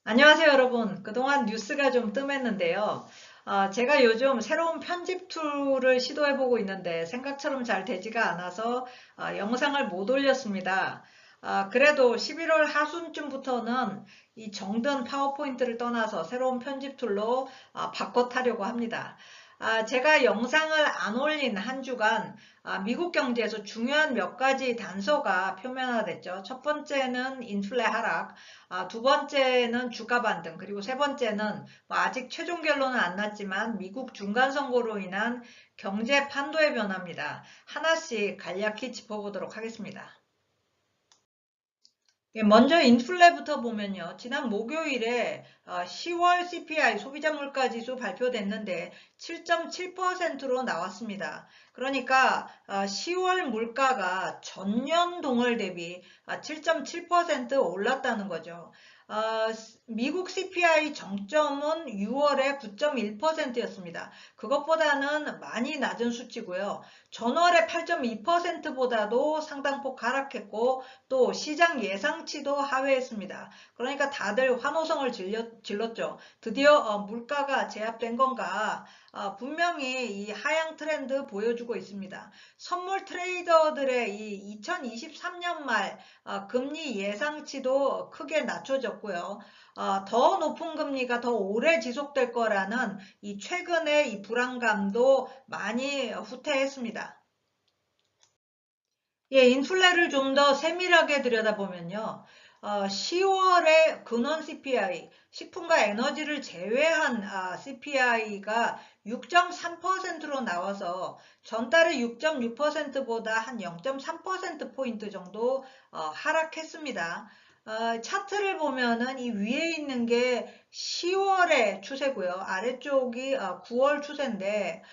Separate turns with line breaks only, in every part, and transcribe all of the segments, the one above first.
안녕하세요, 여러분. 그동안 뉴스가 좀 뜸했는데요. 제가 요즘 새로운 편집 툴을 시도해보고 있는데 생각처럼 잘 되지가 않아서 영상을 못 올렸습니다. 그래도 11월 하순쯤부터는 이 정든 파워포인트를 떠나서 새로운 편집 툴로 바꿔 타려고 합니다. 제가 영상을 안 올린 한 주간 미국 경제에서 중요한 몇 가지 단서가 표면화됐죠. 첫 번째는 인플레 하락, 두 번째는 주가 반등, 그리고 세 번째는 뭐 아직 최종 결론은 안 났지만 미국 중간 선거로 인한 경제 판도의 변화입니다. 하나씩 간략히 짚어보도록 하겠습니다. 예, 먼저 인플레부터 보면요. 지난 목요일에 10월 CPI 소비자 물가 지수 발표됐는데 7.7%로 나왔습니다. 그러니까 10월 물가가 전년 동월 대비 7.7% 올랐다는 거죠. 미국 CPI 정점은 6월에 9.1%였습니다. 그것보다는 많이 낮은 수치고요. 전월에 8.2%보다도 상당폭 하락했고 또 시장 예상치도 하회했습니다. 그러니까 다들 환호성을 질렀죠. 드디어 물가가 제압된 건가? 분명히 이 하향 트렌드 보여주고 있습니다. 선물 트레이더들의 이 2023년 말 금리 예상치도 크게 낮춰졌고요. 더 높은 금리가 더 오래 지속될 거라는 이 최근의 이 불안감도 많이 후퇴했습니다. 예, 인플레를 좀 더 세밀하게 들여다보면요. 10월에 근원 CPI, 식품과 에너지를 제외한 CPI가 6.3%로 나와서 전달의 6.6%보다 한 0.3%포인트 정도 하락했습니다. 차트를 보면은 이 위에 있는 게 10월의 추세고요. 아래쪽이 9월 추세인데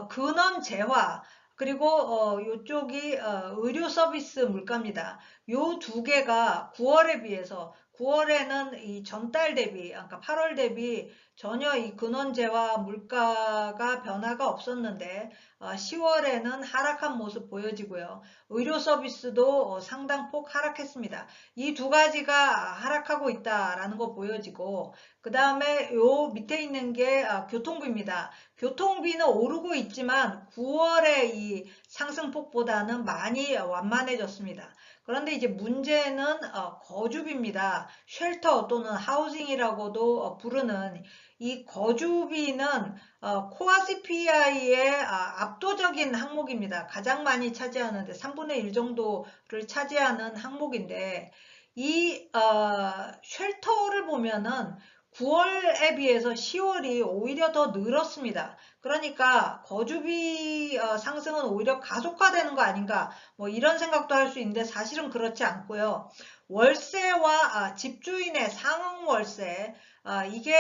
근원 재화 그리고 이쪽이 의료 서비스 물가입니다. 요 두 개가 9월에 비해서 9월에는 이 전달 대비, 그러니까 8월 대비 전혀 이 근원재와 물가가 변화가 없었는데 10월에는 하락한 모습 보여지고요. 의료 서비스도 상당폭 하락했습니다. 이 두 가지가 하락하고 있다라는 거 보여지고 그 다음에 요 밑에 있는 게 교통비입니다. 교통비는 오르고 있지만 9월의 이 상승폭보다는 많이 완만해졌습니다. 그런데 이제 문제는 거주비입니다. 쉘터 또는 하우징이라고도 부르는 이 거주비는 코아 CPI의 압도적인 항목입니다. 가장 많이 차지하는데 3분의 1 정도를 차지하는 항목인데 이 쉘터를 보면은 9월에 비해서 10월이 오히려 더 늘었습니다. 그러니까 거주비 상승은 오히려 가속화되는 거 아닌가 뭐 이런 생각도 할 수 있는데 사실은 그렇지 않고요. 월세와 집주인의 상응 월세 이게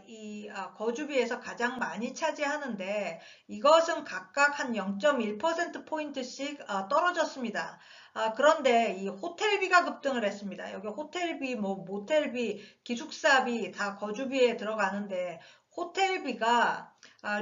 이 거주비에서 가장 많이 차지하는데 이것은 각각 한 0.1%포인트씩 떨어졌습니다. 그런데 이 호텔비가 급등을 했습니다. 여기 호텔비, 뭐 모텔비, 기숙사비 다 거주비에 들어가는데 호텔비가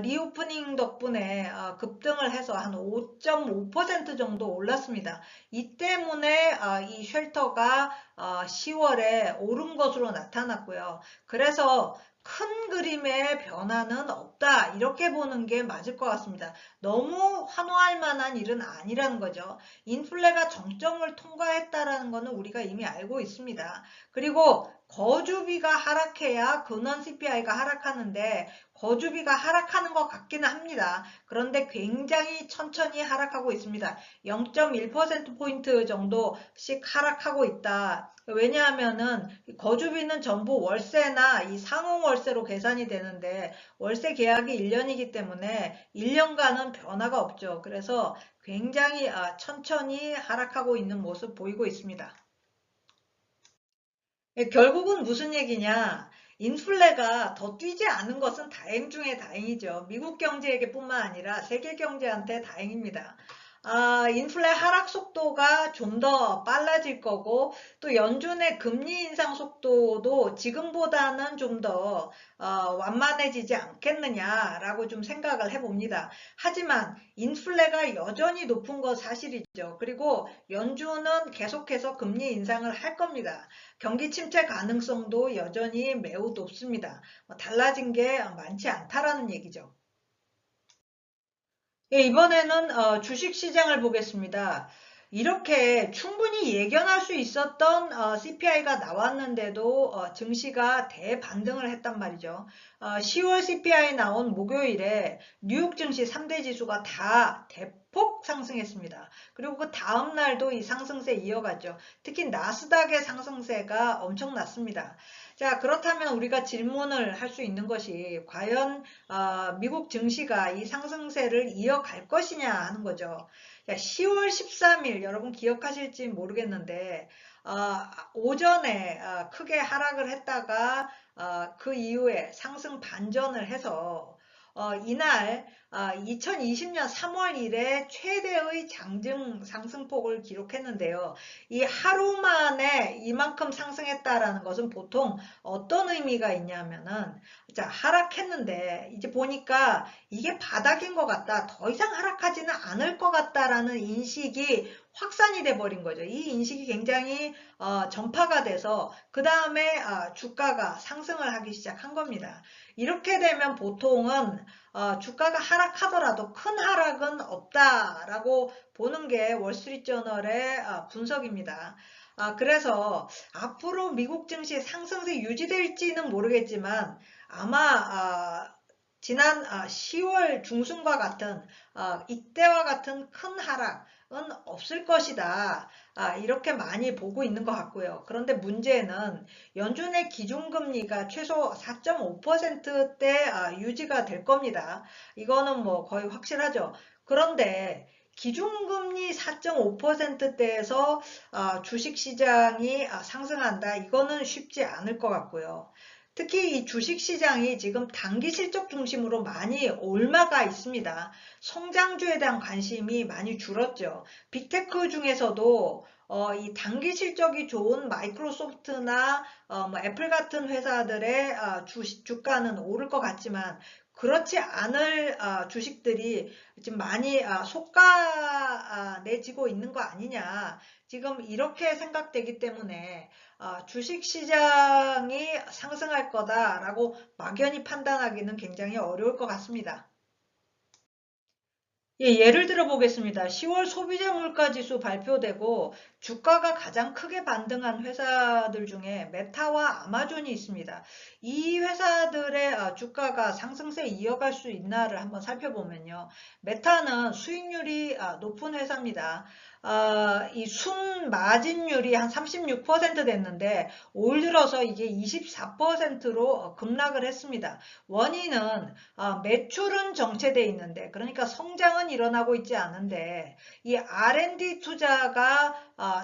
리오프닝 덕분에 급등을 해서 한 5.5% 정도 올랐습니다. 이 때문에 이 쉘터가 10월에 오른 것으로 나타났고요. 그래서 큰 그림의 변화는 없다. 이렇게 보는 게 맞을 것 같습니다. 너무 환호할 만한 일은 아니라는 거죠. 인플레가 정점을 통과했다라는 것은 우리가 이미 알고 있습니다. 그리고 거주비가 하락해야 근원 CPI가 하락하는데 거주비가 하락하는 것 같기는 합니다. 그런데 굉장히 천천히 하락하고 있습니다. 0.1%포인트 정도씩 하락하고 있다. 왜냐하면은 거주비는 전부 월세나 이 상호 월세로 계산이 되는데 월세 계약이 1년이기 때문에 1년간은 변화가 없죠. 그래서 굉장히 천천히 하락하고 있는 모습 보이고 있습니다. 예, 결국은 무슨 얘기냐? 인플레가 더 뛰지 않은 것은 다행 중에 다행이죠. 미국 경제에게뿐만 아니라 세계 경제한테 다행입니다. 인플레 하락 속도가 좀 더 빨라질 거고 또 연준의 금리 인상 속도도 지금보다는 좀 더 완만해지지 않겠느냐라고 좀 생각을 해봅니다. 하지만 인플레가 여전히 높은 거 사실이죠. 그리고 연준은 계속해서 금리 인상을 할 겁니다. 경기 침체 가능성도 여전히 매우 높습니다. 달라진 게 많지 않다라는 얘기죠. 예, 이번에는 주식 시장을 보겠습니다. 이렇게 충분히 예견할 수 있었던 CPI가 나왔는데도 증시가 대반등을 했단 말이죠. 10월 CPI 나온 목요일에 뉴욕 증시 3대 지수가 다 대폭 상승했습니다. 그리고 그 다음 날도 이 상승세 이어갔죠. 특히 나스닥의 상승세가 엄청났습니다. 자, 그렇다면 우리가 질문을 할 수 있는 것이 과연 미국 증시가 이 상승세를 이어갈 것이냐 하는 거죠. 10월 13일 여러분 기억하실지 모르겠는데 오전에 크게 하락을 했다가 그 이후에 상승 반전을 해서 이날 2020년 3월 이래 최대의 장중 상승폭을 기록했는데요. 이 하루 만에 이만큼 상승했다라는 것은 보통 어떤 의미가 있냐면은 자, 하락했는데 이제 보니까 이게 바닥인 것 같다. 더 이상 하락하지는 않을 것 같다라는 인식이 확산이 돼 버린 거죠. 이 인식이 굉장히 전파가 돼서 그 다음에 주가가 상승을 하기 시작한 겁니다. 이렇게 되면 보통은 주가가 하락하더라도 큰 하락은 없다라고 보는 게 월스트리트저널의 분석입니다. 그래서 앞으로 미국 증시 상승세 유지될지는 모르겠지만 아마 지난 10월 중순과 같은 이때와 같은 큰 하락은 없을 것이다. 이렇게 많이 보고 있는 것 같고요. 그런데 문제는 연준의 기준금리가 최소 4.5%대 유지가 될 겁니다. 이거는 뭐 거의 확실하죠. 그런데 기준금리 4.5%대에서 주식시장이 상승한다. 이거는 쉽지 않을 것 같고요. 특히 이 주식시장이 지금 단기 실적 중심으로 많이 올마가 있습니다. 성장주에 대한 관심이 많이 줄었죠. 빅테크 중에서도 이 단기 실적이 좋은 마이크로소프트나 뭐 애플 같은 회사들의 주가는 오를 것 같지만 그렇지 않을 주식들이 지금 많이 속가내지고 있는 거 아니냐. 지금 이렇게 생각되기 때문에 주식시장이 상승할 거다라고 막연히 판단하기는 굉장히 어려울 것 같습니다. 예, 예를 들어 보겠습니다. 10월 소비자 물가지수 발표되고 주가가 가장 크게 반등한 회사들 중에 메타와 아마존이 있습니다. 이 회사들의 주가가 상승세 이어갈 수 있나를 한번 살펴보면요. 메타는 수익률이 높은 회사입니다. 이 순마진율이 한 36% 됐는데 올 들어서 이게 24%로 급락을 했습니다. 원인은 매출은 정체돼 있는데 그러니까 성장은 일어나고 있지 않은데 이 R&D 투자가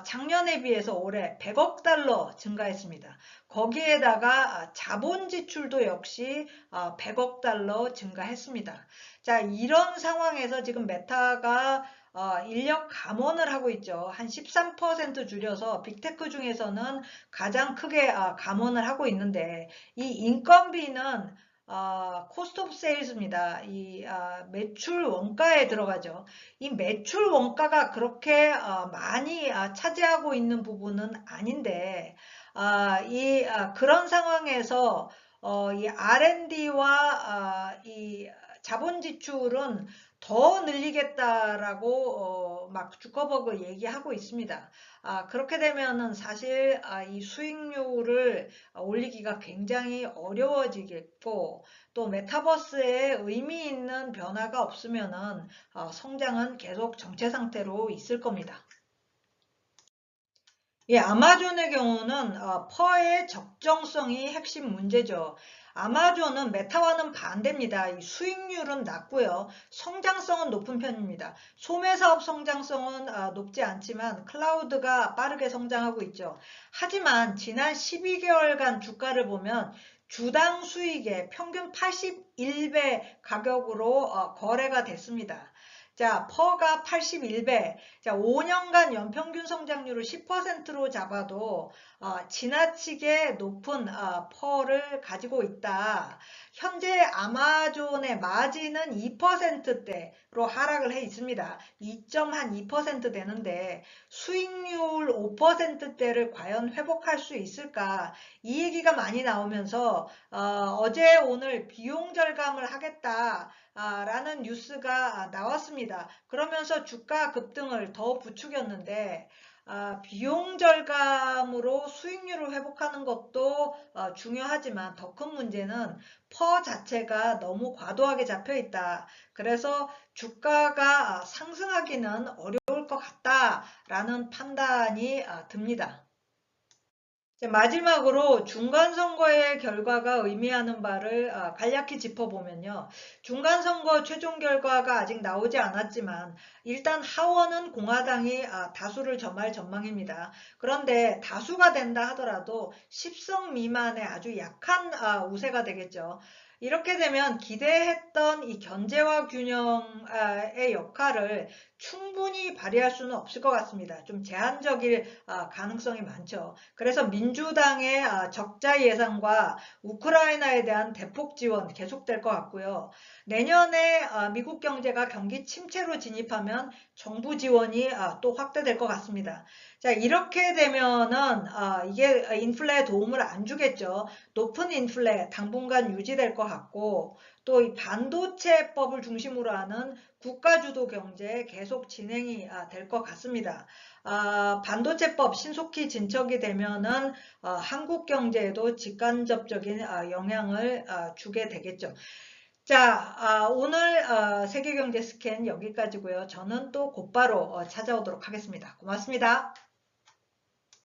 작년에 비해서 올해 100억 달러 증가했습니다. 거기에다가 자본 지출도 역시 100억 달러 증가했습니다. 자, 이런 상황에서 지금 메타가 인력 감원을 하고 있죠. 한 13% 줄여서 빅테크 중에서는 가장 크게 감원을 하고 있는데 이 인건비는 코스트 오브 세일즈입니다. 이 매출 원가에 들어가죠. 이 매출 원가가 그렇게 많이 차지하고 있는 부분은 아닌데 그런 상황에서 이 R&D와 이 자본 지출은 더 늘리겠다라고 막 주커버그 얘기하고 있습니다. 그렇게 되면은 사실 이 수익률을 올리기가 굉장히 어려워지겠고 또 메타버스에 의미 있는 변화가 없으면은 성장은 계속 정체 상태로 있을 겁니다. 예, 아마존의 경우는 퍼의 적정성이 핵심 문제죠. 아마존은 메타와는 반대입니다. 이 수익률은 낮고요. 성장성은 높은 편입니다. 소매사업 성장성은 높지 않지만 클라우드가 빠르게 성장하고 있죠. 하지만 지난 12개월간 주가를 보면 주당 수익의 평균 81배 가격으로 거래가 됐습니다. 자, 퍼가 81배. 자, 5년간 연평균 성장률을 10%로 잡아도 지나치게 높은 퍼를 가지고 있다. 현재 아마존의 마진은 2%대로 하락을 해 있습니다. 2.2% 되는데 수익률 5%대를 과연 회복할 수 있을까? 이 얘기가 많이 나오면서 어제 오늘 비용 절감을 하겠다. 라는 뉴스가 나왔습니다. 그러면서 주가 급등을 더 부추겼는데 비용 절감으로 수익률을 회복하는 것도 중요하지만 더 큰 문제는 퍼 자체가 너무 과도하게 잡혀 있다. 그래서 주가가 상승하기는 어려울 것 같다라는 판단이 듭니다. 마지막으로 중간선거의 결과가 의미하는 바를 간략히 짚어보면요. 중간선거 최종 결과가 아직 나오지 않았지만 일단 하원은 공화당이 다수를 점할 전망입니다. 그런데 다수가 된다 하더라도 10석 미만의 아주 약한 우세가 되겠죠. 이렇게 되면 기대했던 이 견제와 균형의 역할을 충분히 발휘할 수는 없을 것 같습니다. 좀 제한적일 가능성이 많죠. 그래서 민주당의 적자 예상과 우크라이나에 대한 대폭 지원 계속될 것 같고요. 내년에 미국 경제가 경기 침체로 진입하면 정부 지원이 또 확대될 것 같습니다. 자, 이렇게 되면은 이게 인플레에 도움을 안 주겠죠. 높은 인플레 당분간 유지될 것 같고 또 이 반도체법을 중심으로 하는 국가주도 경제 계속 진행이 될 것 같습니다. 반도체법 신속히 진척이 되면은 한국 경제에도 직간접적인 영향을 주게 되겠죠. 자, 오늘 세계경제 스캔 여기까지고요. 저는 또 곧바로 찾아오도록 하겠습니다. 고맙습니다.